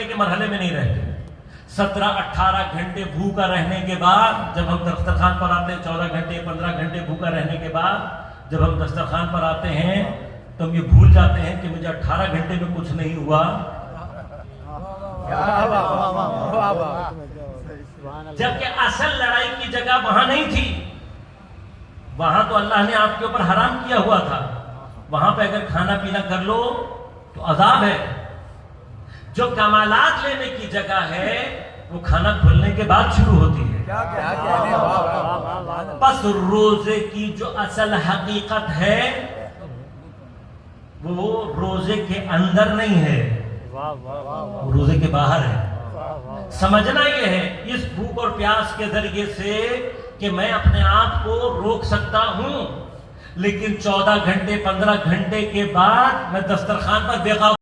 کرنے کے مرحلے میں نہیں رہتے. 17-18 گھنٹے بھوکا رہنے کے بعد جب ہم دسترخوان پر آتے ہیں، 14 گھنٹے 15 گھنٹے بھوکا رہنے کے بعد جب ہم دسترخوان پر آتے ہیں تو ہم یہ بھول جاتے ہیں کہ مجھے 18 گھنٹے میں کچھ نہیں ہوا. جبکہ اصل لڑائی کی جگہ وہاں نہیں تھی. وہاں تو اللہ نے آپ کے اوپر حرام کیا ہوا تھا. وہاں پہ اگر کھانا پینا کر لو تو عذاب ہے. جو کمالات لینے کی جگہ ہے وہ کھانا کھولنے کے بعد شروع ہوتی ہے. پس روزے کی جو اصل حقیقت ہے وہ روزے کے اندر نہیں ہے، وہ روزے کے باہر ہے. سمجھنا یہ ہے اس بھوک اور پیاس کے ذریعے سے کہ میں اپنے آپ کو روک سکتا ہوں، لیکن 14 گھنٹے 15 گھنٹے کے بعد میں دسترخوان پر بے قابو